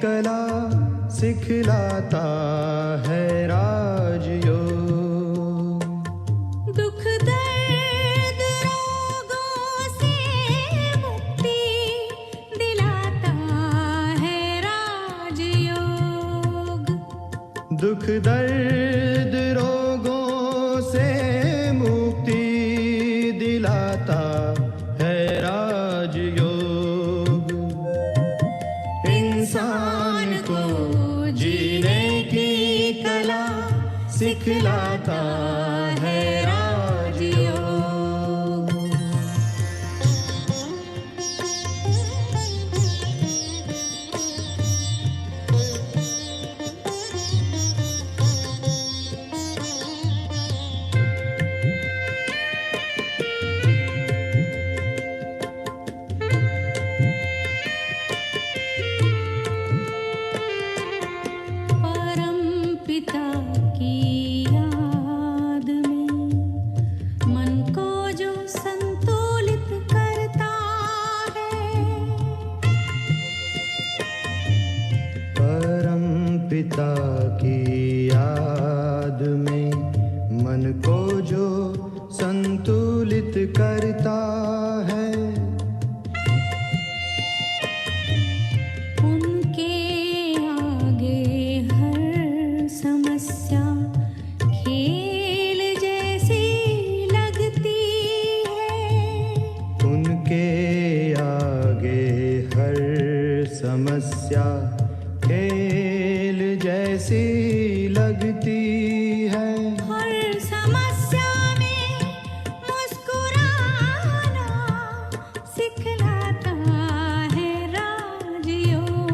कला सिखलाता है राजयोग। दुख दर्द रोगों से मुक्ति दिलाता है राजयोग। दुख दर्द रोगों से मुक्ति दिलाता है राजयोग। इंसान को जीने की कला सिखलाता है राजयोग। परम पिता की याद में मन को जो संतुलित करता है। परम पिता की याद में मन को जो संतुलित करता है। उनके आगे हर समस्या खेल जैसी लगती है। उनके आगे हर समस्या खेल जैसी लगती है। हर समस्या में मुस्कुराना सिखलाता है राजयोग।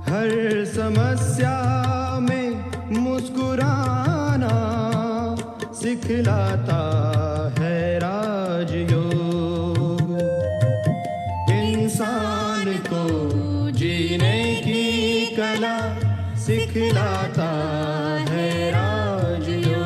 हर समस्या में मुस्कुराना सिखलाता है राजयोग। इंसान को जीने की कला सिखलाता है राजयोग।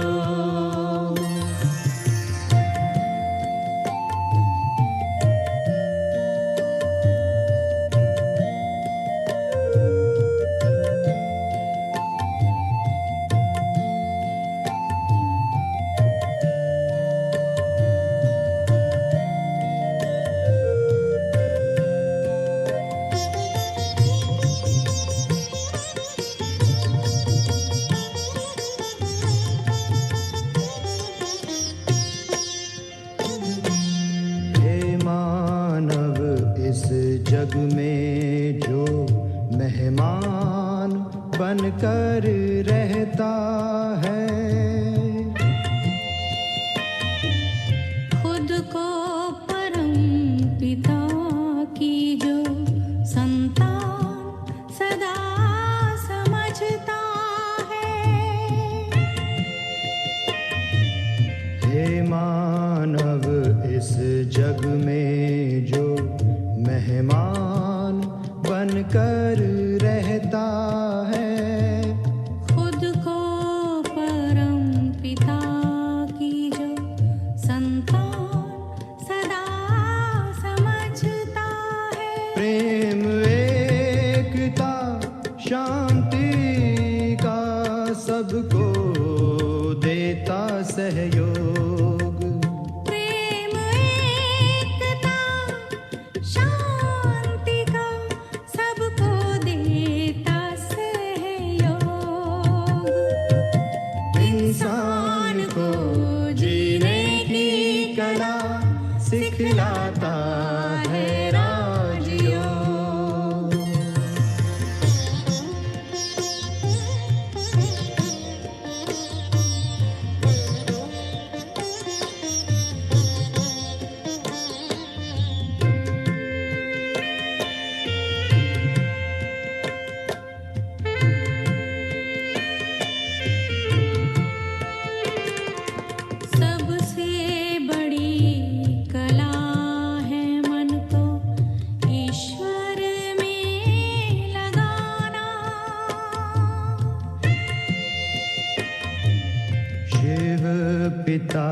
हे मानव इस जग में जो मेहमान बनकर रहता है। खुद को परम पिता की जो संतान सदा समझता है। हे मानव इस जग में जो मेहमान बनकर रहता है। खुद को परम पिता की जो संतान सदा समझता है। प्रेम एकता शांति का सबको देता सहयोग। प्रेम एकता शांति का सबको देता सहयोग। इंसान को जीने की कला सिखलाता है राजयोग। सबसे बड़ी कला है मन को ईश्वर में लगाना। शिव पिता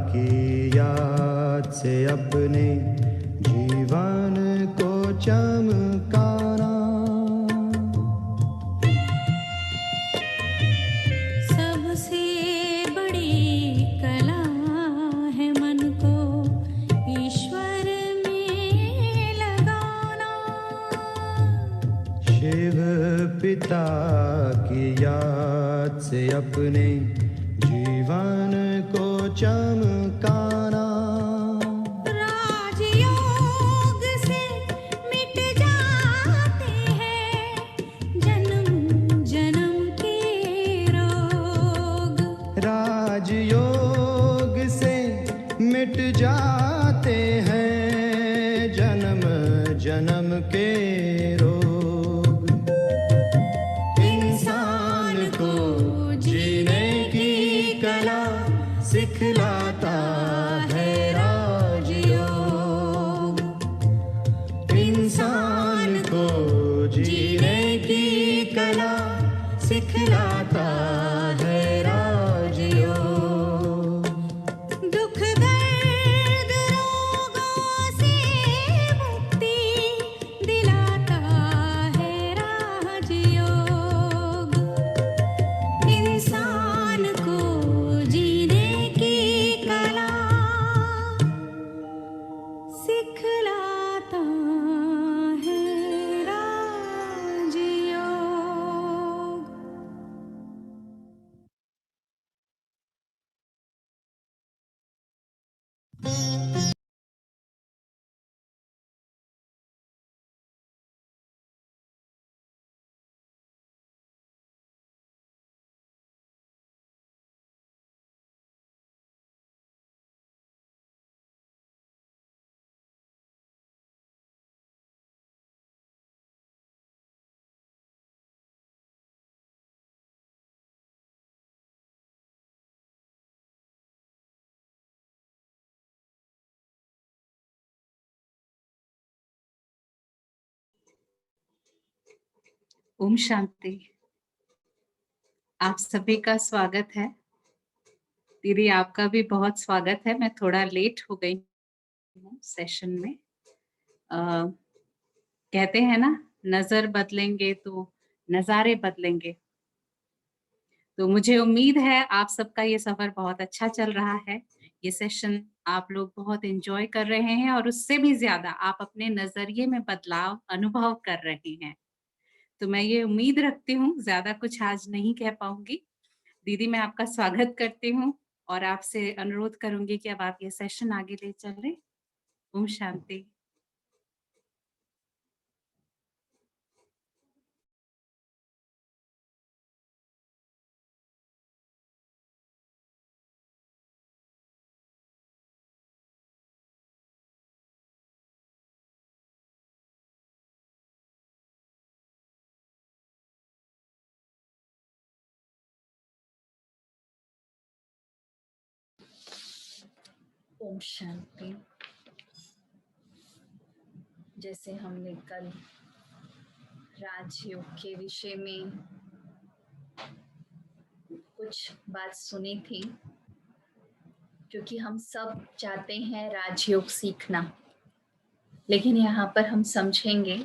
की याद से अपने जीवन को चमकाना। शिव पिता की याद से अपने जीवन को चमकाना। राजयोग से मिट जाते हैं जन्म जन्म के रोग। राजयोग से मिट जाते हैं जन्म जन्म के रोग। इंसान को जीने की कला सिखलाता है राजयोग। इंसान को जीने की कला सिखलाता है राजयोग। दुख दर्द रोगों से मुक्ति दिलाता है राजयोग। इंसान को जीने की कला सिखलाता है राजयोग। ओम शांति। आप सभी का स्वागत है। दीदी आपका भी बहुत स्वागत है। मैं थोड़ा लेट हो गई हूँ सेशन में। कहते हैं ना, नजर बदलेंगे तो नजारे बदलेंगे। तो मुझे उम्मीद है आप सबका ये सफर बहुत अच्छा चल रहा है। ये सेशन आप लोग बहुत एंजॉय कर रहे हैं और उससे भी ज्यादा आप अपने नजरिए में बदलाव अनुभव कर रहे हैं। तो मैं ये उम्मीद रखती हूँ, ज्यादा कुछ आज नहीं कह पाऊंगी। दीदी मैं आपका स्वागत करती हूँ और आपसे अनुरोध करूंगी कि अब आप ये सेशन आगे ले चलें। ओम शांति। ओम शांति। जैसे हमने कल राजयोग के विषय में कुछ बात सुनी थी, क्योंकि हम सब चाहते हैं राजयोग सीखना, लेकिन यहाँ पर हम समझेंगे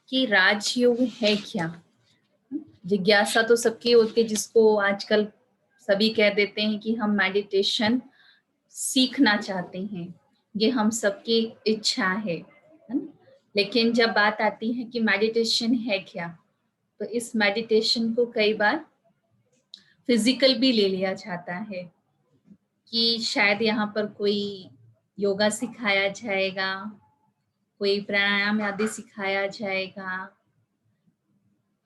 कि राजयोग है क्या। जिज्ञासा तो सबकी होती है, जिसको आजकल सभी कह देते हैं कि हम मेडिटेशन सीखना चाहते हैं, ये हम सबकी इच्छा है ना? लेकिन जब बात आती है कि मेडिटेशन है क्या, तो इस मेडिटेशन को कई बार फिजिकल भी ले लिया जाता है कि शायद यहाँ पर कोई योगा सिखाया जाएगा, कोई प्राणायाम आदि सिखाया जाएगा।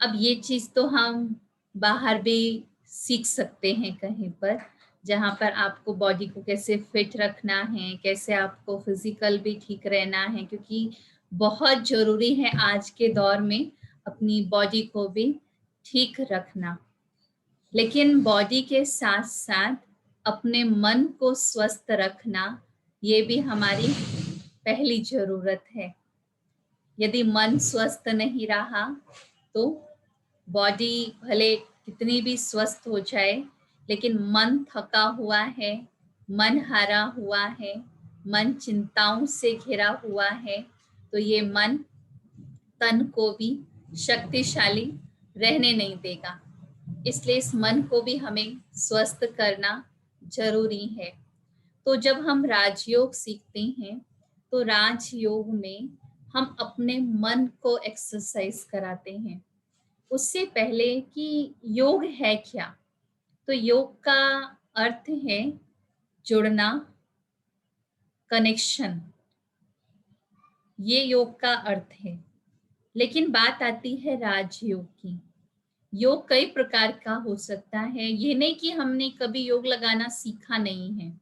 अब ये चीज तो हम बाहर भी सीख सकते हैं कहीं पर, जहाँ पर आपको बॉडी को कैसे फिट रखना है, कैसे आपको फिजिकल भी ठीक रहना है, क्योंकि बहुत जरूरी है आज के दौर में अपनी बॉडी को भी ठीक रखना। लेकिन बॉडी के साथ साथ अपने मन को स्वस्थ रखना, ये भी हमारी पहली जरूरत है। यदि मन स्वस्थ नहीं रहा तो बॉडी भले कितनी भी स्वस्थ हो जाए, लेकिन मन थका हुआ है, मन हारा हुआ है, मन चिंताओं से घिरा हुआ है, तो ये मन तन को भी शक्तिशाली रहने नहीं देगा। इसलिए इस मन को भी हमें स्वस्थ करना जरूरी है। तो जब हम राजयोग सीखते हैं, तो राजयोग में हम अपने मन को एक्सरसाइज कराते हैं। उससे पहले कि योग है क्या, तो योग का अर्थ है जुड़ना, कनेक्शन, ये योग का अर्थ है। लेकिन बात आती है राजयोग की। योग कई प्रकार का हो सकता है, ये नहीं कि हमने कभी योग लगाना सीखा नहीं है,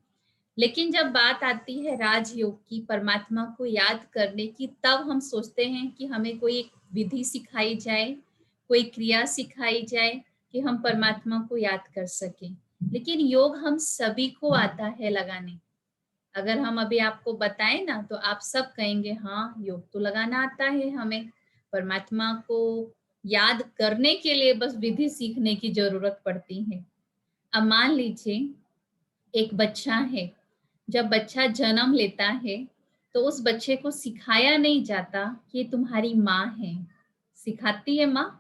लेकिन जब बात आती है राजयोग की, परमात्मा को याद करने की, तब हम सोचते हैं कि हमें कोई एक विधि सिखाई जाए, कोई क्रिया सिखाई जाए कि हम परमात्मा को याद कर सकें। लेकिन योग हम सभी को आता है लगाने। अगर हम अभी आपको बताएं ना, तो आप सब कहेंगे हाँ, योग तो लगाना आता है हमें। परमात्मा को याद करने के लिए बस विधि सीखने की जरूरत पड़ती है। अब मान लीजिए एक बच्चा है, जब बच्चा जन्म लेता है तो उस बच्चे को सिखाया नहीं जाता कि ये तुम्हारी माँ है। सिखाती है माँ?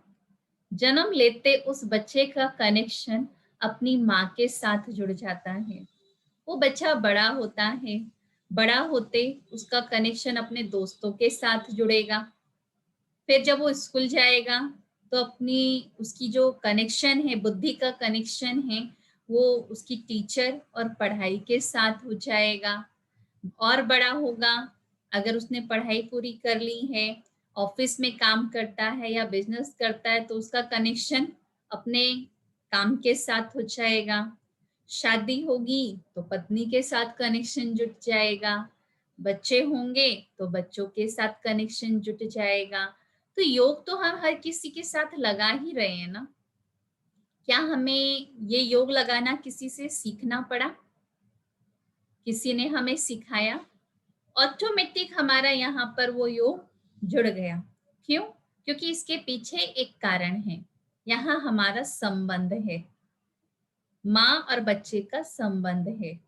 जन्म लेते उस बच्चे का कनेक्शन अपनी माँ के साथ जुड़ जाता है। वो बच्चा बड़ा होता है, बड़ा होते उसका कनेक्शन अपने दोस्तों के साथ जुड़ेगा। फिर जब वो स्कूल जाएगा तो अपनी उसकी जो कनेक्शन है, बुद्धि का कनेक्शन है, वो उसकी टीचर और पढ़ाई के साथ हो जाएगा। और बड़ा होगा, अगर उसने पढ़ाई पूरी कर ली है, ऑफिस में काम करता है या बिजनेस करता है, तो उसका कनेक्शन अपने काम के साथ हो जाएगा। शादी होगी तो पत्नी के साथ कनेक्शन जुट जाएगा। बच्चे होंगे तो बच्चों के साथ कनेक्शन जुट जाएगा। तो योग तो हम हर किसी के साथ लगा ही रहे हैं ना। क्या हमें ये योग लगाना किसी से सीखना पड़ा? किसी ने हमें सिखाया? ऑटोमेटिक हमारा यहाँ पर वो योग जुड़ गया। क्यों? क्योंकि इसके पीछे एक कारण है, यहाँ हमारा संबंध है, माँ और बच्चे का संबंध है,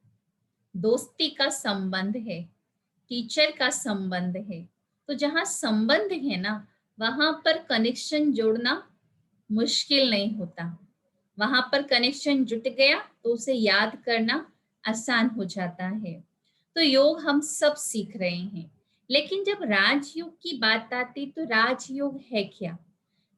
दोस्ती का संबंध है, टीचर का संबंध है। तो जहाँ संबंध है ना, वहां पर कनेक्शन जोड़ना मुश्किल नहीं होता। वहां पर कनेक्शन जुट गया तो उसे याद करना आसान हो जाता है। तो योग हम सब सीख रहे हैं, लेकिन जब राजयोग की बात आती तो राजयोग है क्या?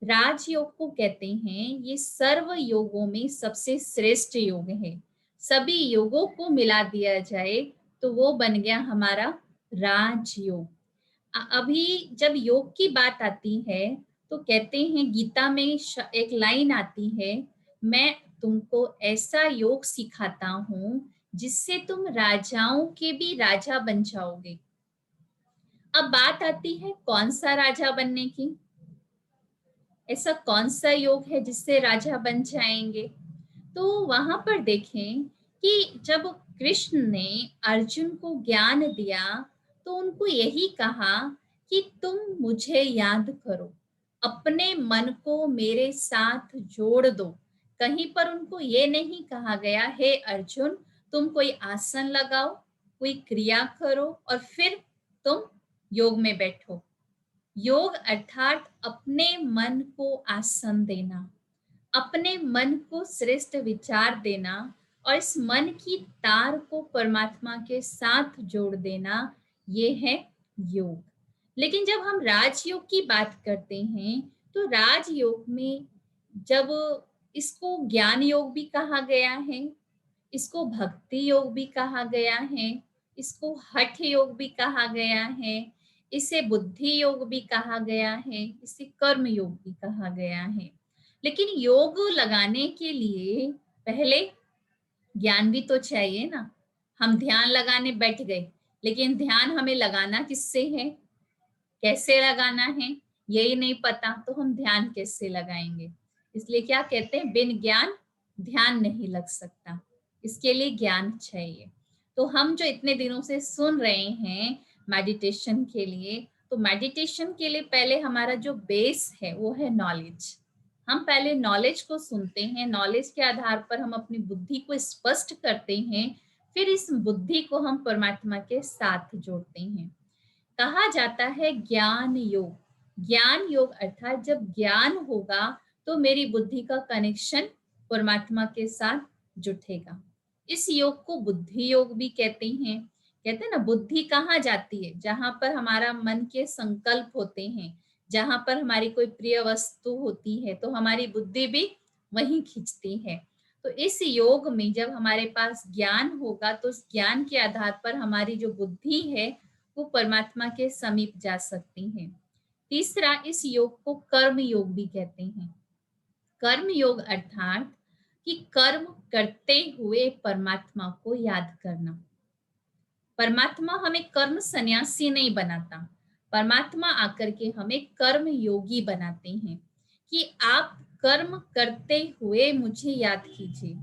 राजयोग को कहते हैं ये सर्व योगों में सबसे श्रेष्ठ योग है। सभी योगों को मिला दिया जाए तो वो बन गया हमारा राजयोग। अभी जब योग की बात आती है तो कहते हैं, गीता में एक लाइन आती है, मैं तुमको ऐसा योग सिखाता हूं जिससे तुम राजाओं के भी राजा बन जाओगे। अब बात आती है कौन सा राजा बनने की? ऐसा कौन सा योग है जिससे राजा बन जाएंगे? तो वहां पर देखें कि जब कृष्ण ने अर्जुन को ज्ञान दिया तो उनको यही कहा कि तुम मुझे याद करो, अपने मन को मेरे साथ जोड़ दो। कहीं पर उनको ये नहीं कहा गया, हे अर्जुन तुम कोई आसन लगाओ, कोई क्रिया करो और फिर तुम योग में बैठो। योग अर्थात अपने मन को आसन देना, अपने मन को श्रेष्ठ विचार देना और इस मन की तार को परमात्मा के साथ जोड़ देना, ये है योग। लेकिन जब हम राजयोग की बात करते हैं तो राजयोग में जब इसको ज्ञान योग भी कहा गया है, इसको भक्ति योग भी कहा गया है, इसको हठ योग भी कहा गया है, इसे बुद्धि योग भी कहा गया है, इसे कर्म योग भी कहा गया है। लेकिन योग लगाने के लिए पहले ज्ञान भी तो चाहिए ना। हम ध्यान लगाने बैठ गए, लेकिन ध्यान हमें लगाना किससे है, कैसे लगाना है, यही नहीं पता, तो हम ध्यान कैसे लगाएंगे? इसलिए क्या कहते हैं, बिन ज्ञान ध्यान नहीं लग सकता, इसके लिए ज्ञान चाहिए। तो हम जो इतने दिनों से सुन रहे हैं मेडिटेशन के लिए, तो मेडिटेशन के लिए पहले हमारा जो बेस है वो है नॉलेज। हम पहले नॉलेज को सुनते हैं, नॉलेज के आधार पर हम अपनी बुद्धि को स्पष्ट करते हैं, फिर इस बुद्धि को हम परमात्मा के साथ जोड़ते हैं। कहा जाता है ज्ञान योग। ज्ञान योग अर्थात जब ज्ञान होगा तो मेरी बुद्धि का कनेक्शन परमात्मा के साथ जुटेगा। इस योग को बुद्धि योग भी कहते हैं। कहते हैं ना, बुद्धि कहाँ जाती है? जहां पर हमारा मन के संकल्प होते हैं, जहां पर हमारी कोई प्रिय वस्तु होती है तो हमारी बुद्धि भी वहीं खींचती है। तो इस योग में जब हमारे पास ज्ञान होगा तो उस ज्ञान के आधार पर हमारी जो बुद्धि है वो परमात्मा के समीप जा सकती है। तीसरा, इस योग को कर्म योग भी कहते हैं। कर्म योग अर्थात कि कर्म करते हुए परमात्मा को याद करना। परमात्मा हमें कर्म सन्यासी नहीं बनाता, परमात्मा आकर के हमें कर्म योगी बनाते हैं कि आप कर्म करते हुए मुझे याद कीजिए।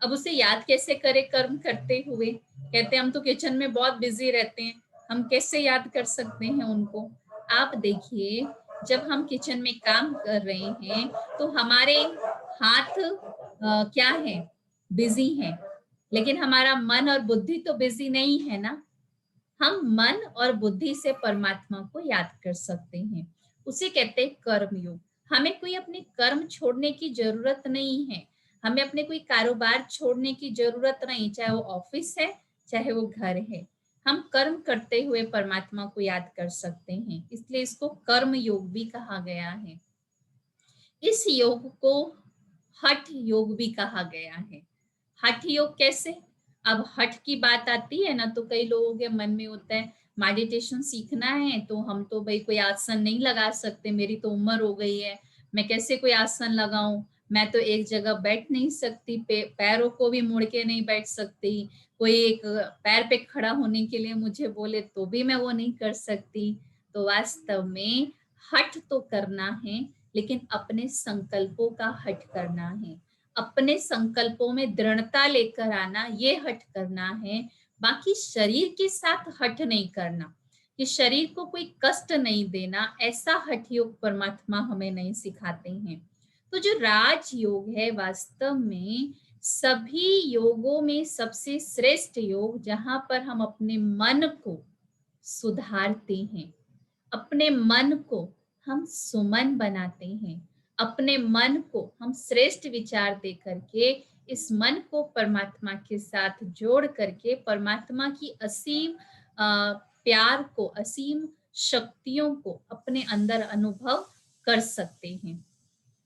अब उसे याद कैसे करें कर्म करते हुए? कहते हैं हम तो किचन में बहुत बिजी रहते हैं, हम कैसे याद कर सकते हैं उनको? आप देखिए, जब हम किचन में काम कर रहे हैं तो हमारे हाथ क्या है? बिजी हैं, लेकिन हमारा मन और बुद्धि तो बिजी नहीं है ना। हम मन और बुद्धि से परमात्मा को याद कर सकते हैं, उसे कहते हैं कर्म योग। हमें कोई अपने कर्म छोड़ने की जरूरत नहीं है, हमें अपने कोई कारोबार छोड़ने की जरूरत नहीं, चाहे वो ऑफिस है चाहे वो घर है, हम कर्म करते हुए परमात्मा को याद कर सकते हैं, इसलिए इसको कर्म योग भी कहा गया है। इस योग को हठ योग भी कहा गया है। हठ योग कैसे? अब हठ की बात आती है ना तो कई लोगों के मन में होता है मेडिटेशन सीखना है तो हम तो भाई कोई आसन नहीं लगा सकते, मेरी तो उम्र हो गई है, मैं कैसे कोई आसन लगाऊं, मैं तो एक जगह बैठ नहीं सकती, पैरों को भी मुड़ के नहीं बैठ सकती, कोई एक पैर पे खड़ा होने के लिए मुझे बोले तो भी मैं वो नहीं कर सकती। तो वास्तव में हठ तो करना है, लेकिन अपने संकल्पों का हठ करना है, अपने संकल्पों में दृढ़ता लेकर आना, ये हठ करना है। बाकी शरीर के साथ हठ नहीं करना कि शरीर को कोई कष्ट नहीं देना, ऐसा हठ योग परमात्मा हमें नहीं सिखाते हैं। तो जो राज योग है वास्तव में सभी योगों में सबसे श्रेष्ठ योग, जहां पर हम अपने मन को सुधारते हैं, अपने मन को हम सुमन बनाते हैं, अपने मन को हम श्रेष्ठ विचार दे करके इस मन को परमात्मा के साथ जोड़ करके परमात्मा की असीम प्यार को, असीम शक्तियों को अपने अंदर अनुभव कर सकते हैं।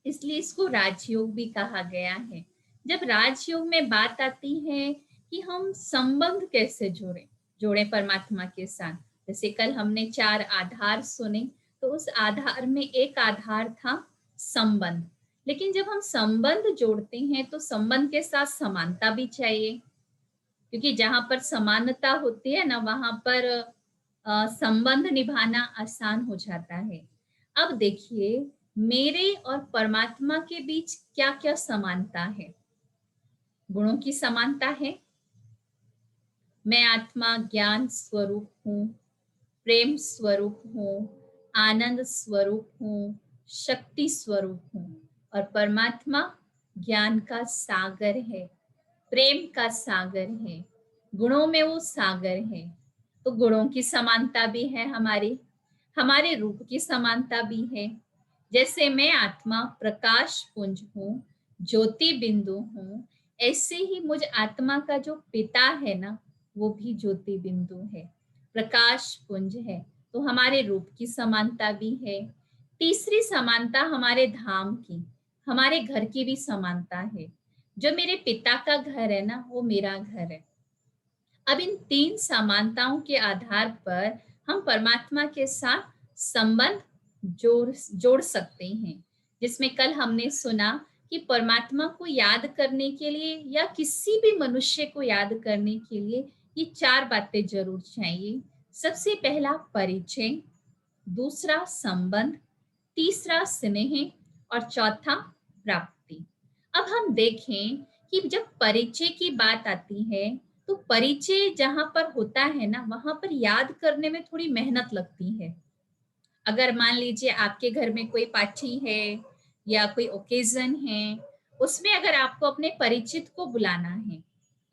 इसलिए इसको राजयोग भी कहा गया है। जब राजयोग में बात आती है कि हम संबंध कैसे जोड़े परमात्मा के साथ, जैसे कल हमने 4 आधार सुने, तो उस आधार में एक आधार था संबंध। लेकिन जब हम संबंध जोड़ते हैं तो संबंध के साथ समानता भी चाहिए, क्योंकि जहां पर समानता होती है ना वहां पर संबंध निभाना आसान हो जाता है। अब देखिए, मेरे और परमात्मा के बीच क्या क्या समानता है? गुणों की समानता है। मैं आत्मा ज्ञान स्वरूप हूँ, प्रेम स्वरूप हूँ, आनंद स्वरूप हूँ, शक्ति स्वरूप हूँ, और परमात्मा ज्ञान का सागर है, प्रेम का सागर है, गुणों में वो सागर है। तो गुणों की समानता भी है, हमारे रूप की समानता भी है। जैसे मैं आत्मा प्रकाश पुंज हूँ, ज्योति बिंदु हूँ, ऐसे ही मुझ आत्मा का जो पिता है ना वो भी ज्योति बिंदु है, प्रकाश पुंज है। तो हमारे रूप की समानता भी है। तीसरी समानता हमारे धाम की, हमारे घर की भी समानता है। जो मेरे पिता का घर है ना वो मेरा घर है। अब इन 3 समानताओं के आधार पर हम परमात्मा के साथ संबंध जोड़ सकते हैं, जिसमें कल हमने सुना कि परमात्मा को याद करने के लिए या किसी भी मनुष्य को याद करने के लिए ये 4 बातें जरूर चाहिए। सबसे पहला परिचय, दूसरा संबंध, तीसरा स्नेह और चौथा प्राप्ति। अब हम देखें कि जब परिचय की बात आती है तो परिचय जहां पर होता है ना वहां पर याद करने में थोड़ी मेहनत लगती है। अगर मान लीजिए आपके घर में कोई पार्टी है या कोई ओकेजन है, उसमें अगर आपको अपने परिचित को बुलाना है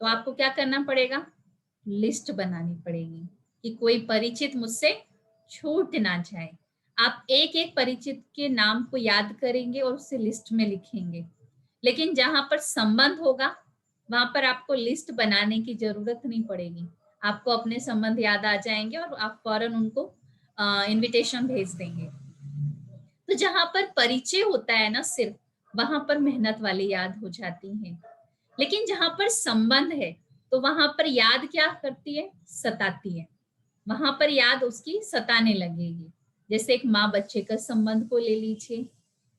तो आपको क्या करना पड़ेगा? लिस्ट बनानी पड़ेगी कि कोई परिचित मुझसे छूट ना जाए। आप एक एक परिचित के नाम को याद करेंगे और उसे लिस्ट में लिखेंगे। लेकिन जहां पर संबंध होगा वहां पर आपको लिस्ट बनाने की जरूरत नहीं पड़ेगी, आपको अपने संबंध याद आ जाएंगे और आप फौरन उनको इनविटेशन भेज देंगे। तो जहां पर परिचय होता है ना सिर्फ, वहां पर मेहनत वाली याद हो जाती है। लेकिन जहां पर संबंध है तो वहां पर याद क्या करती है, सताती है। वहां पर याद उसकी सताने लगेगी। जैसे एक माँ बच्चे का संबंध को ले लीजिए।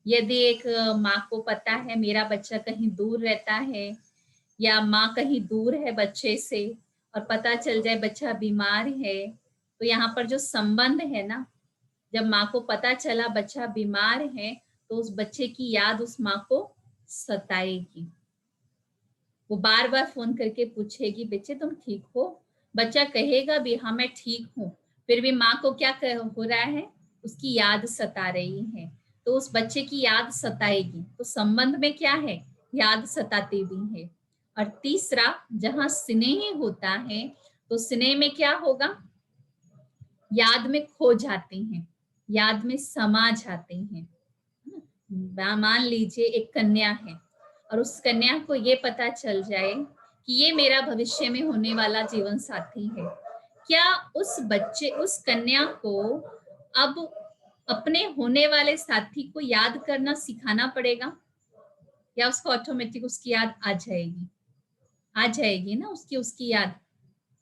यदि एक माँ को पता है मेरा बच्चा कहीं दूर रहता है, या माँ कहीं दूर है बच्चे से और पता चल जाए बच्चा बीमार है, तो यहाँ पर जो संबंध है ना, जब माँ को पता चला बच्चा बीमार है तो उस बच्चे की याद उस माँ को सताएगी। वो बार बार फोन करके पूछेगी, बच्चे तुम ठीक हो? बच्चा कहेगा भी हाँ मैं ठीक हूँ, फिर भी माँ को क्या हो रहा है, उसकी याद सता रही है, तो उस बच्चे की याद सताएगी। तो संबंध में क्या है, याद सताती भी है। और तीसरा, जहाँ स्नेह होता है तो स्नेह में क्या होगा, याद में खो जाते हैं, याद में समा जाते हैं। मान लीजिए एक कन्या है और उस कन्या को ये पता चल जाए कि ये मेरा भविष्य में होने वाला जीवन साथी है, क्या उस कन्या को अब अपने होने वाले साथी को याद करना सिखाना पड़ेगा, या उसको ऑटोमेटिक उसकी याद आ जाएगी? आ जाएगी ना उसकी याद।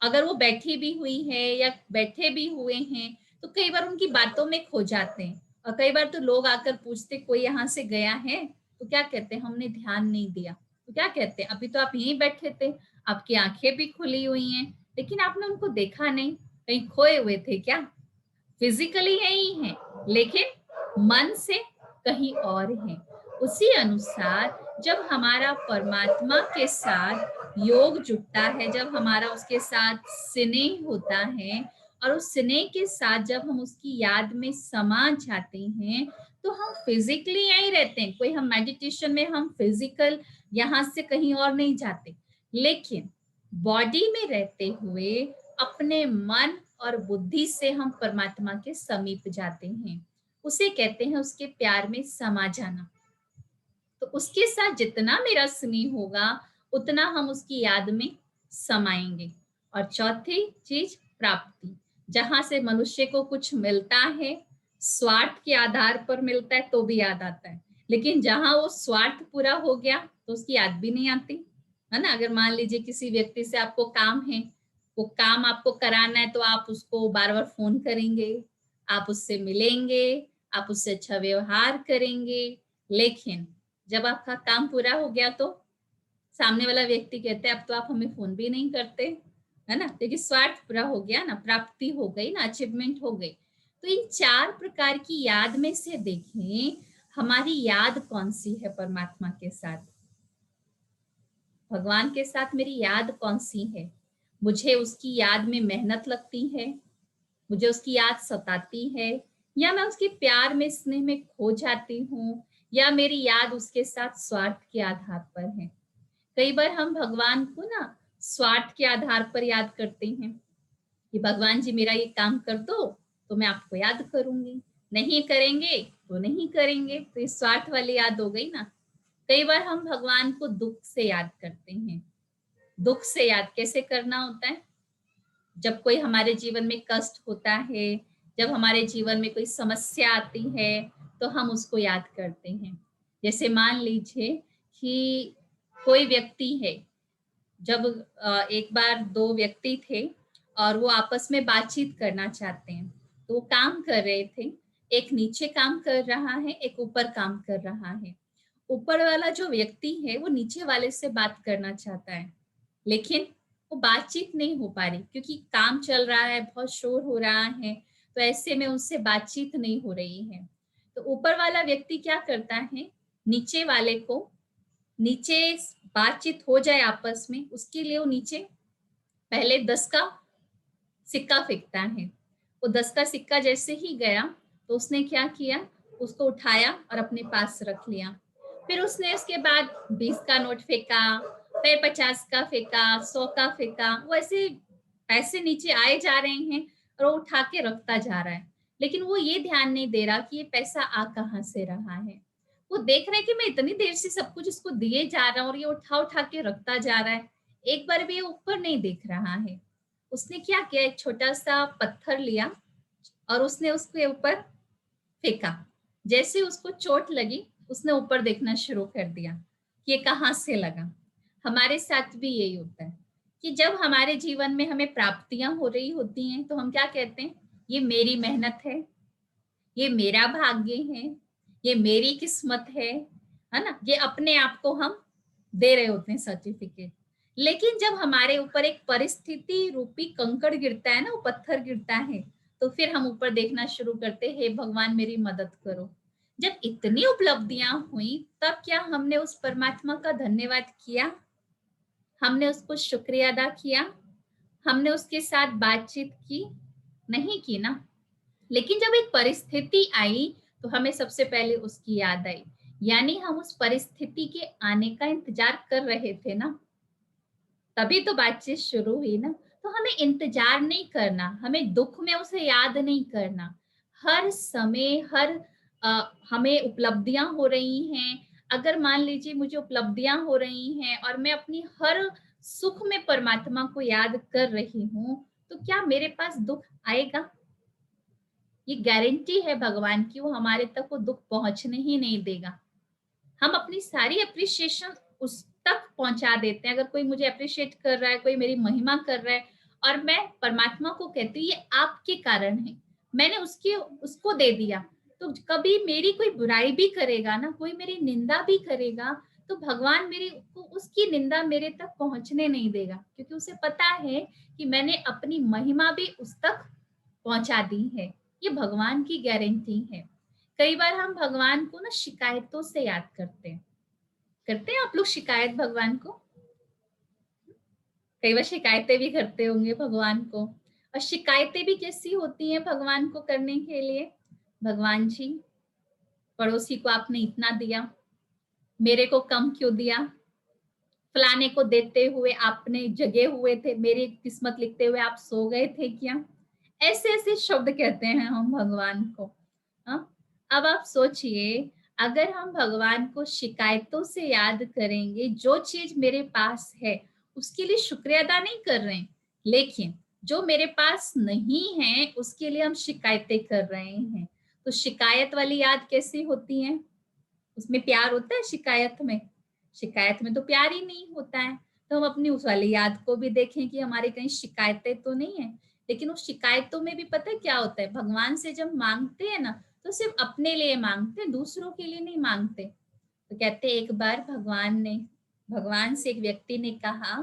अगर वो बैठी भी हुई है या बैठे भी हुए हैं तो कई बार उनकी बातों में खो जाते हैं। और कई बार तो लोग आकर पूछते कोई यहाँ से गया है, तो क्या कहते हैं, हमने ध्यान नहीं दिया। तो क्या कहते हैं, अभी तो आप यहीं बैठे थे, आपकी आंखें भी खुली हुई हैं, लेकिन आपने उनको देखा नहीं, कहीं खोए हुए थे क्या? फिजिकली यही है लेकिन मन से कहीं और है। उसी अनुसार जब हमारा परमात्मा के साथ योग जुटता है, जब हमारा उसके साथ स्नेह होता है और उस स्नेह के साथ जब हम उसकी याद में समा जाते हैं, तो हम फिजिकली यहीं रहते हैं। कोई हम मेडिटेशन में हम फिजिकल यहाँ से कहीं और नहीं जाते, लेकिन बॉडी में रहते हुए अपने मन और बुद्धि से हम परमात्मा के समीप जाते हैं। उसे कहते हैं उसके प्यार में समा जाना। तो उसके साथ जितना मेरा स्नेह होगा उतना हम उसकी याद में समाएंगे। और चौथी चीज, प्राप्ति। जहां से मनुष्य को कुछ मिलता है, स्वार्थ के आधार पर मिलता है तो भी याद आता है, लेकिन जहां वो स्वार्थ पूरा हो गया तो उसकी याद भी नहीं आती, है ना। अगर मान लीजिए किसी व्यक्ति से आपको काम है, वो काम आपको कराना है, तो आप उसको बार बार फोन करेंगे, आप उससे मिलेंगे, आप उससे अच्छा व्यवहार करेंगे, लेकिन जब आपका काम पूरा हो गया तो सामने वाला व्यक्ति कहते हैं अब तो आप हमें फोन भी नहीं करते, है ना। देखिए स्वार्थ पूरा हो गया ना, प्राप्ति हो गई ना, अचीवमेंट हो गई। तो इन 4 प्रकार की याद में से देखें हमारी याद कौन सी है परमात्मा के साथ, भगवान के साथ मेरी याद कौन सी है। मुझे उसकी याद में मेहनत लगती है, मुझे उसकी याद सताती है, या मैं उसके प्यार में स्नेह में खो जाती हूँ, या मेरी याद उसके साथ स्वार्थ के आधार पर है। कई बार हम भगवान को ना स्वार्थ के आधार पर याद करते हैं कि भगवान जी मेरा ये काम कर दो तो मैं आपको याद करूंगी, नहीं करेंगे तो नहीं करेंगे, तो ये स्वार्थ वाली याद हो गई ना। कई बार हम भगवान को दुख से याद करते हैं। दुख से याद कैसे करना होता है, जब कोई हमारे जीवन में कष्ट होता है, जब हमारे जीवन में कोई समस्या आती है तो हम उसको याद करते हैं। जैसे मान लीजिए कि कोई व्यक्ति है, जब एक बार 2 व्यक्ति थे और वो आपस में बातचीत करना चाहते हैं, तो वो काम कर रहे थे, एक नीचे काम कर रहा है, एक ऊपर काम कर रहा है। ऊपर वाला जो व्यक्ति है वो नीचे वाले से बात करना चाहता है, लेकिन वो बातचीत नहीं हो पा रही क्योंकि काम चल रहा है, बहुत शोर हो रहा है, तो ऐसे में उससे बातचीत नहीं हो रही है। तो ऊपर वाला व्यक्ति क्या करता है, नीचे वाले को, नीचे बातचीत हो जाए आपस में, उसके लिए वो नीचे पहले 10 का सिक्का फेंकता है। वो 10 का सिक्का जैसे ही गया तो उसने क्या किया, उसको उठाया और अपने पास रख लिया। फिर उसने उसके बाद 20 का नोट फेंका, फिर 50 का फेंका, 100 का फेंका। वो ऐसे पैसे नीचे आए जा रहे हैं और वो उठा के रखता जा रहा है, लेकिन वो ये ध्यान नहीं दे रहा कि ये पैसा आ कहाँ से रहा है। वो देख रहे हैं कि मैं इतनी देर से सब कुछ इसको दिए जा रहा हूँ और ये उठा उठा के रखता जा रहा है, एक बार भी ये ऊपर नहीं देख रहा है। उसने क्या किया, एक छोटा सा पत्थर लिया और उसने उसके ऊपर फेंका। जैसे उसको चोट लगी उसने ऊपर देखना शुरू कर दिया कि ये कहाँ से लगा। हमारे साथ भी यही होता है कि जब हमारे जीवन में हमें प्राप्तियां हो रही होती हैं तो हम क्या कहते हैं, ये मेरी मेहनत है, ये मेरा भाग्य है, ये मेरी किस्मत है ना। ये अपने आप को हम दे रहे होते हैं सर्टिफिकेट। लेकिन जब हमारे ऊपर एक परिस्थिति रूपी कंकड़ गिरता है ना, वो पत्थर गिरता है, तो फिर हम ऊपर देखना शुरू करते हैं, हे भगवान मेरी मदद करो। जब इतनी उपलब्धियां हुई तब क्या हमने उस परमात्मा का धन्यवाद किया? हमने उसको शुक्रिया अदा किया? हमने उसके साथ बातचीत की? नहीं की ना। लेकिन जब एक परिस्थिति आई तो हमें सबसे पहले उसकी याद आई, यानी हम उस परिस्थिति के आने का इंतजार कर रहे थे ना, तभी तो बातचीत शुरू हुई ना। तो हमें इंतजार नहीं करना, हमें दुख में उसे याद नहीं करना। हर समय हमें उपलब्धियां हो रही हैं। अगर मान लीजिए मुझे उपलब्धियां हो रही हैं और मैं अपनी हर सुख में परमात्मा को याद कर रही हूँ, तो क्या मेरे पास दुख आएगा? ये गारंटी है भगवान की, वो हमारे तक वो दुख पहुंचने ही नहीं देगा। हम अपनी सारी अप्रिशिएशन उस तक पहुंचा देते हैं। अगर कोई मुझे अप्रिशिएट कर रहा है, कोई मेरी महिमा कर रहा है, और मैं परमात्मा को कहती हूँ ये आपके कारण है, मैंने उसको दे दिया, तो कभी मेरी कोई बुराई भी करेगा ना, कोई मेरी निंदा भी करेगा, तो भगवान मेरी उसकी निंदा मेरे तक पहुंचने नहीं देगा, क्योंकि उसे पता है कि मैंने अपनी महिमा भी उस तक पहुंचा दी है। ये भगवान की गारंटी है। कई बार हम भगवान को ना शिकायतों से याद करते हैं आप लोग शिकायत भगवान को? कई बार शिकायतें भी करते होंगे भगवान को। और शिकायतें भी कैसी होती हैं भगवान को करने के लिए? भगवान जी, पड़ोसी को आपने इतना दिया, मेरे को कम क्यों दिया? फलाने को देते हुए आपने जगे हुए थे, मेरी किस्मत लिखते हुए आप सो गए थे क्या? ऐसे ऐसे शब्द कहते हैं हम भगवान को। हाँ? अब आप सोचिए, अगर हम भगवान को शिकायतों से याद करेंगे, जो चीज मेरे पास है उसके लिए शुक्रिया अदा नहीं कर रहे हैं, लेकिन जो मेरे पास नहीं है उसके लिए हम शिकायतें कर रहे हैं, तो शिकायत वाली याद कैसी होती है? उसमें प्यार होता है शिकायत में? शिकायत में तो प्यार ही नहीं होता है। तो हम अपनी उस वाली याद को भी देखें कि हमारी कहीं शिकायतें तो नहीं है। लेकिन उस शिकायतों में भी पता है क्या होता है, भगवान से जब मांगते हैं ना तो सिर्फ अपने लिए मांगते हैं, दूसरों के लिए नहीं मांगते। तो कहते एक बार भगवान से एक व्यक्ति ने कहा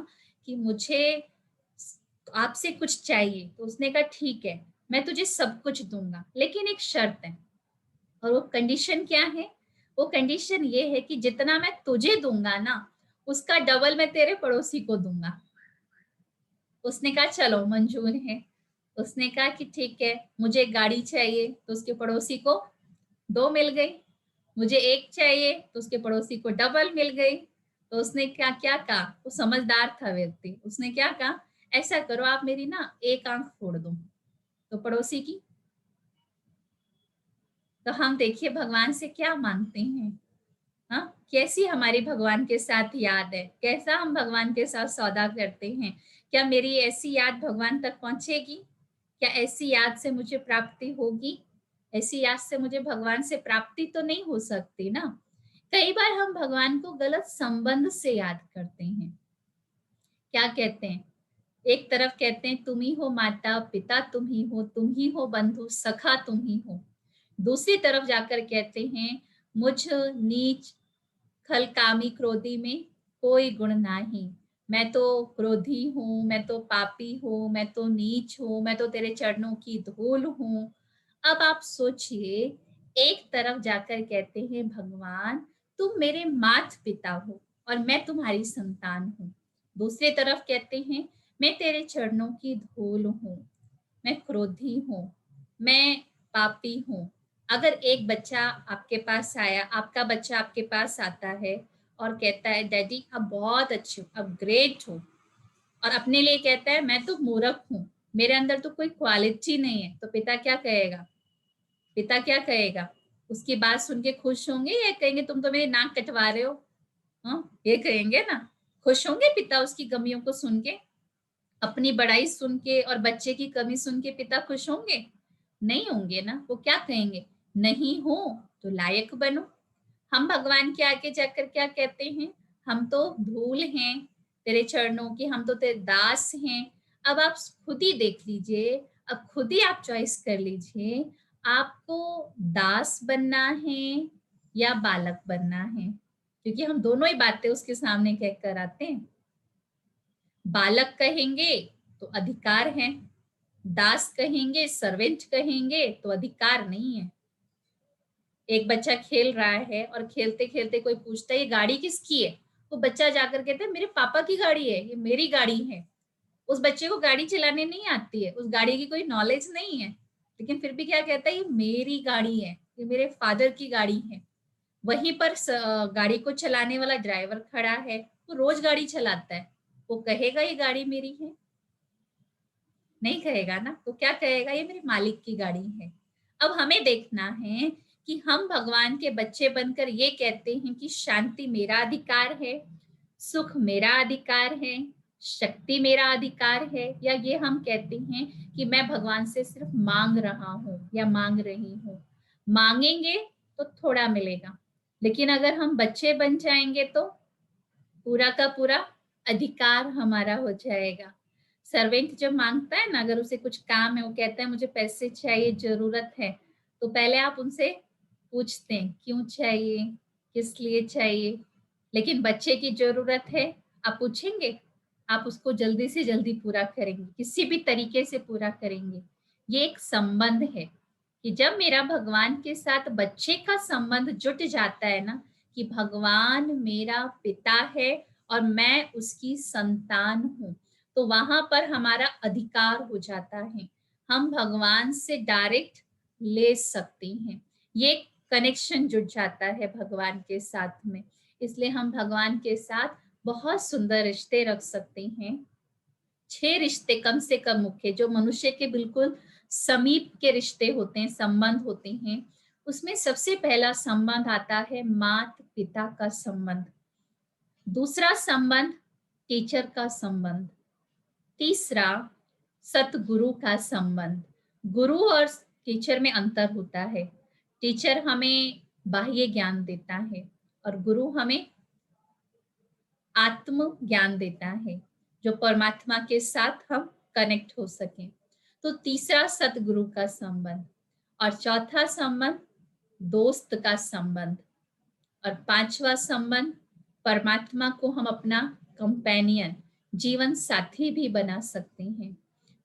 कि मुझे आपसे कुछ चाहिए, तो उसने कहा ठीक है मैं तुझे सब कुछ दूंगा, लेकिन एक शर्त है। और वो कंडीशन क्या है? वो कंडीशन ये है कि जितना मैं तुझे दूंगा ना उसका डबल मैं तेरे पड़ोसी को दूंगा। उसने कहा चलो मंजूर है। उसने कहा कि ठीक है, मुझे गाड़ी चाहिए तो उसके पड़ोसी को 2 मिल गई, मुझे 1 चाहिए तो उसके पड़ोसी को डबल मिल गई। तो उसने क्या क्या कहा, वो समझदार था व्यक्ति, उसने क्या कहा, ऐसा करो आप मेरी ना 1 आंख फोड़ दो। तो पड़ोसी की। तो हम देखिए भगवान से क्या मांगते हैं। हाँ, कैसी हमारी भगवान के साथ याद है, कैसा हम भगवान के साथ सौदा करते हैं। क्या मेरी ऐसी याद भगवान तक पहुंचेगी? क्या ऐसी याद से मुझे प्राप्ति होगी? ऐसी याद से मुझे भगवान से प्राप्ति तो नहीं हो सकती ना। कई बार हम भगवान को गलत संबंध से याद करते हैं। क्या कहते हैं, एक तरफ कहते हैं तुम ही हो माता पिता, तुम ही हो बंधु सखा, तुम ही हो। दूसरी तरफ जाकर कहते हैं मुझ नीच खल कामी क्रोधी में कोई गुण नहीं, मैं तो क्रोधी हूँ, मैं तो पापी हूँ, मैं तो नीच हूँ, मैं तो तेरे चरणों की धूल हूँ। अब आप सोचिए, एक तरफ जाकर कहते हैं भगवान तुम मेरे माता पिता हो और मैं तुम्हारी संतान हूँ, दूसरी तरफ कहते हैं मैं तेरे चरणों की धूल हूँ, मैं क्रोधी हूँ, मैं पापी हूँ। अगर एक बच्चा आपके पास आया, आपका बच्चा आपके पास आता है और कहता है डैडी आप बहुत अच्छे हो, आप ग्रेट हो, और अपने लिए कहता है मैं तो मूर्ख हूँ, मेरे अंदर तो कोई क्वालिटी नहीं है, तो पिता क्या कहेगा? पिता क्या कहेगा? उसकी बात सुन के खुश होंगे या कहेंगे तुम तो मेरी नाक कटवा रहे हो? हाँ, ये कहेंगे ना। खुश होंगे पिता उसकी कमियों को सुन के? अपनी बड़ाई सुन के और बच्चे की कमी सुन के पिता खुश होंगे? नहीं होंगे ना। वो क्या कहेंगे, नहीं हूं तो लायक बनो। हम भगवान के आगे जाकर क्या कहते हैं, हम तो धूल हैं तेरे चरणों की, हम तो तेरे दास हैं। अब आप खुद ही देख लीजिए, अब खुद ही आप चॉइस कर लीजिए, आपको दास बनना है या बालक बनना है, क्योंकि हम दोनों ही बातें उसके सामने कह कर आते हैं। बालक कहेंगे तो अधिकार है, दास कहेंगे, सर्वेंट कहेंगे तो अधिकार नहीं है। एक बच्चा खेल रहा है और खेलते खेलते कोई पूछता है ये गाड़ी किसकी है, तो बच्चा जाकर कहता है मेरे पापा की गाड़ी है, ये मेरी गाड़ी है। उस बच्चे को गाड़ी चलाने नहीं आती है, उस गाड़ी की कोई नॉलेज नहीं है, लेकिन फिर भी क्या कहता है ये मेरी गाड़ी है, ये मेरे फादर की गाड़ी है। वहीं पर गाड़ी को चलाने वाला ड्राइवर खड़ा है, वो रोज गाड़ी चलाता है, वो कहेगा ये गाड़ी मेरी है? नहीं कहेगा ना। तो क्या कहेगा, ये मेरे मालिक की गाड़ी है। अब हमें देखना है कि हम भगवान के बच्चे बनकर ये कहते हैं कि शांति मेरा अधिकार है, सुख मेरा अधिकार है, शक्ति मेरा अधिकार है, या ये हम कहते हैं कि मैं भगवान से सिर्फ मांग रहा हूं या मांग रही हूं। मांगेंगे तो थोड़ा मिलेगा, लेकिन अगर हम बच्चे बन जाएंगे तो पूरा का पूरा अधिकार हमारा हो जाएगा। सर्वेंट जब मांगता है ना, अगर उसे कुछ काम है, वो कहता है मुझे पैसे चाहिए, जरूरत है, तो पहले आप उनसे पूछते हैं क्यों चाहिए, किस लिए चाहिए। लेकिन बच्चे की जरूरत है, आप पूछेंगे, आप उसको जल्दी से जल्दी पूरा करेंगे, किसी भी तरीके से पूरा करेंगे। ये एक संबंध है कि जब मेरा भगवान के साथ बच्चे का संबंध जुट जाता है ना, कि भगवान मेरा पिता है और मैं उसकी संतान हूं, तो वहां पर हमारा अधिकार हो जाता है, हम भगवान से डायरेक्ट ले सकते हैं। ये कनेक्शन जुड़ जाता है भगवान के साथ में, इसलिए हम भगवान के साथ बहुत सुंदर रिश्ते रख सकते हैं। 6 रिश्ते कम से कम मुख्य, जो मनुष्य के बिल्कुल समीप के रिश्ते होते हैं, संबंध होते हैं, उसमें सबसे पहला संबंध आता है माता पिता का संबंध। दूसरा संबंध टीचर का संबंध। तीसरा सतगुरु का संबंध। गुरु और टीचर में अंतर होता है। टीचर हमें बाह्य ज्ञान देता है और गुरु हमें आत्म ज्ञान देता है, जो परमात्मा के साथ हम कनेक्ट हो सकें। तो तीसरा सतगुरु का संबंध, और चौथा संबंध दोस्त का संबंध, और पांचवा संबंध परमात्मा को हम अपना कंपेनियन, जीवन साथी भी बना सकते हैं।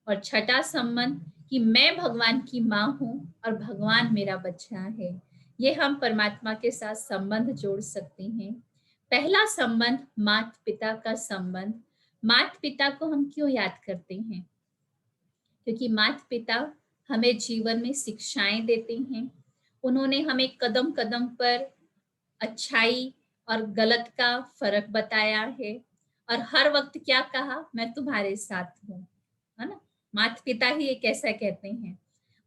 और छठा संबंध कि मैं भगवान की माँ हूँ और भगवान मेरा बच्चा है, ये हम परमात्मा के साथ संबंध जोड़ सकते हैं। पहला संबंध माता पिता का संबंध। माता पिता को हम क्यों याद करते हैं? क्योंकि माता पिता हमें जीवन में शिक्षाएं देते हैं, उन्होंने हमें कदम कदम पर अच्छाई और गलत का फर्क बताया है, और हर वक्त क्या कहा, मैं तुम्हारे साथ हूँ, है ना। माता पिता ही एक ऐसा कहते हैं।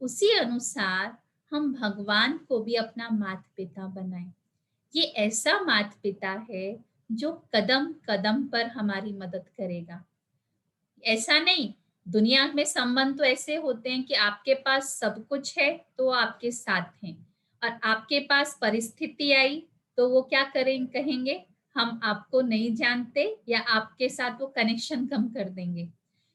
उसी अनुसार हम भगवान को भी अपना माता पिता बनाएं। ये ऐसा माता पिता है जो कदम कदम पर हमारी मदद करेगा। ऐसा नहीं, दुनिया में संबंध तो ऐसे होते हैं कि आपके पास सब कुछ है तो आपके साथ हैं, और आपके पास परिस्थिति आई तो वो क्या कहेंगे हम आपको नहीं जानते, या आपके साथ वो कनेक्शन कम कर देंगे।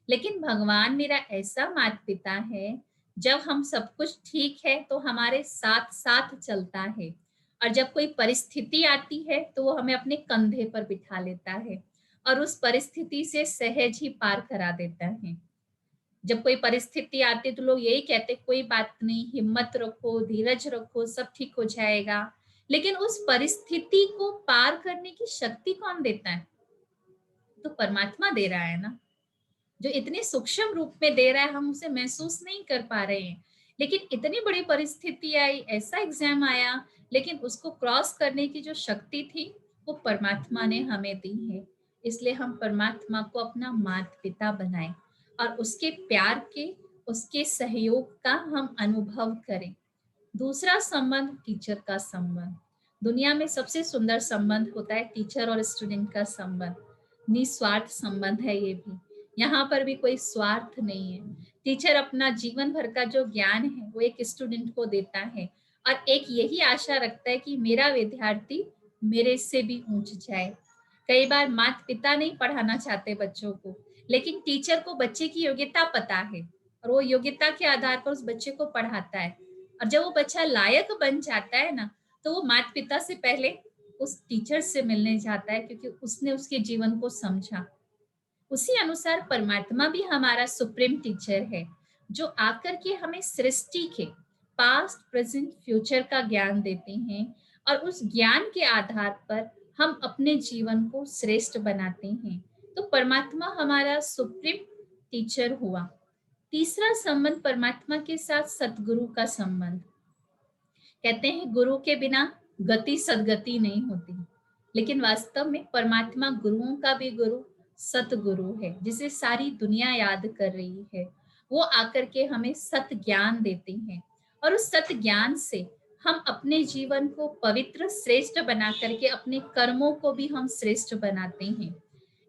लेकिन भगवान मेरा ऐसा माता पिता है, जब हम सब कुछ ठीक है तो हमारे साथ साथ चलता है, और जब कोई परिस्थिति आती है तो वो हमें अपने कंधे पर बिठा लेता है और उस परिस्थिति से सहज ही पार करा देता है। जब कोई परिस्थिति आती है तो लोग यही कहते कोई बात नहीं, हिम्मत रखो, धीरज रखो, सब ठीक हो जाएगा। लेकिन उस परिस्थिति को पार करने की शक्ति कौन देता है? तो परमात्मा दे रहा है ना, जो इतने सूक्ष्म रूप में दे रहा है, हम उसे महसूस नहीं कर पा रहे हैं। लेकिन इतनी बड़ी परिस्थिति आई, ऐसा एग्जाम आया, लेकिन उसको क्रॉस करने की जो शक्ति थी वो परमात्मा ने हमें दी है। इसलिए हम परमात्मा को अपना माता पिता बनाएं और उसके प्यार के, उसके सहयोग का हम अनुभव करें। दूसरा संबंध टीचर का संबंध। दुनिया में सबसे सुंदर संबंध होता है टीचर और स्टूडेंट का संबंध। निस्वार्थ संबंध है ये भी, यहाँ पर भी कोई स्वार्थ नहीं है। टीचर अपना जीवन भर का जो ज्ञान है वो एक स्टूडेंट को देता है, और एक यही आशा रखता है कि मेरा विद्यार्थी मेरे से भी ऊंच जाए। कई बार माता पिता नहीं पढ़ाना चाहते बच्चों को, लेकिन टीचर को बच्चे की योग्यता पता है और वो योग्यता के आधार पर उस बच्चे को पढ़ाता है। और जब वो बच्चा लायक बन जाता है ना, तो वो माता पिता से पहले उस टीचर से मिलने जाता है, क्योंकि उसने उसके जीवन को समझा। उसी अनुसार परमात्मा भी हमारा सुप्रीम टीचर है, जो आकर के हमें सृष्टि के पास्ट प्रेजेंट फ्यूचर का ज्ञान देते हैं, और उस ज्ञान के आधार पर हम अपने जीवन को श्रेष्ठ बनाते हैं। तो परमात्मा हमारा सुप्रीम टीचर हुआ। तीसरा संबंध परमात्मा के साथ सतगुरु का संबंध। कहते हैं गुरु के बिना गति सदगति नहीं होती, लेकिन वास्तव में परमात्मा गुरुओं का भी गुरु सतगुरु है, जिसे सारी दुनिया याद कर रही है। वो आकर के हमें सत ज्ञान देते हैं, और उस सत ज्ञान से हम अपने जीवन को पवित्र श्रेष्ठ बना करके अपने कर्मों को भी हम श्रेष्ठ बनाते हैं।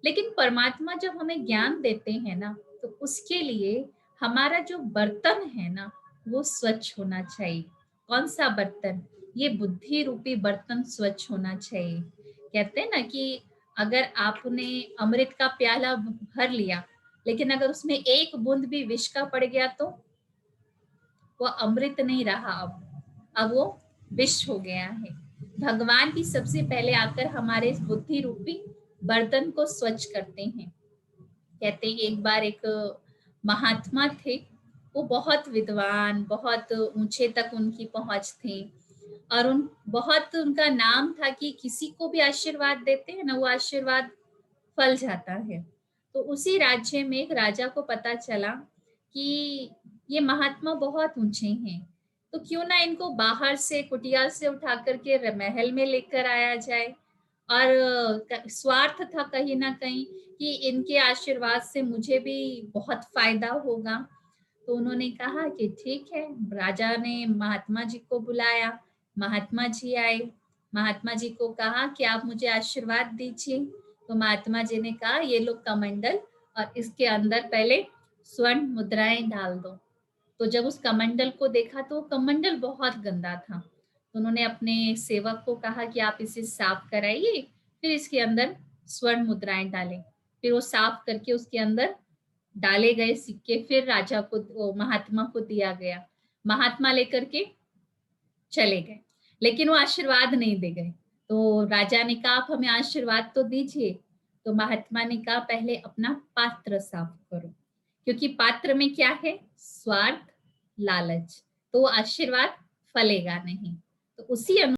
लेकिन परमात्मा जब हमें ज्ञान देते हैं ना, तो उसके लिए हमारा जो बर्तन है ना, वो स्वच्छ होना चाहिए। कौन सा बर्तन? ये बुद्धि रूपी बर्तन स्वच्छ होना चाहिए। कहते हैं ना कि अगर आपने अमृत का प्याला भर लिया, लेकिन अगर उसमें एक बूंद भी विष का पड़ गया, तो वो अमृत नहीं रहा, अब वो विष हो गया है। भगवान भी सबसे पहले आकर हमारे इस बुद्धि रूपी बर्तन को स्वच्छ करते हैं। कहते हैं एक बार एक महात्मा थे, वो बहुत विद्वान, बहुत ऊंचे तक उनकी पहुंच थी, और बहुत उनका नाम था कि किसी को भी आशीर्वाद देते हैं ना, वो आशीर्वाद फल जाता है। तो उसी राज्य में एक राजा को पता चला कि ये महात्मा बहुत ऊंचे हैं, तो क्यों ना इनको बाहर से कुटिया से उठा करके महल में लेकर आया जाए। और स्वार्थ था कहीं ना कहीं कि इनके आशीर्वाद से मुझे भी बहुत फायदा होगा। तो उन्होंने कहा कि ठीक है। राजा ने महात्मा जी को बुलाया, महात्मा जी आए, महात्मा जी को कहा कि आप मुझे आशीर्वाद दीजिए। तो महात्मा जी ने कहा ये लो कमंडल, और इसके अंदर पहले स्वर्ण मुद्राएं डाल दो। तो जब उस कमंडल को देखा तो कमंडल बहुत गंदा था। तो उन्होंने अपने सेवक को कहा कि आप इसे साफ कराइए, फिर इसके अंदर स्वर्ण मुद्राएं डालें। फिर वो साफ करके उसके अंदर डाले गए सिक्के फिर राजा को, महात्मा को दिया गया। महात्मा लेकर के चले गए, लेकिन वो आशीर्वाद नहीं दे गए। तो राजा ने कहा आप हमें आशीर्वाद तो दीजिए। तो महात्मा ने कहा पहले अपना पात्र साफ करो, क्योंकि पात्र में क्या है? स्वार्थ, लालच, तो आशीर्वाद फलेगा नहीं। तो उसी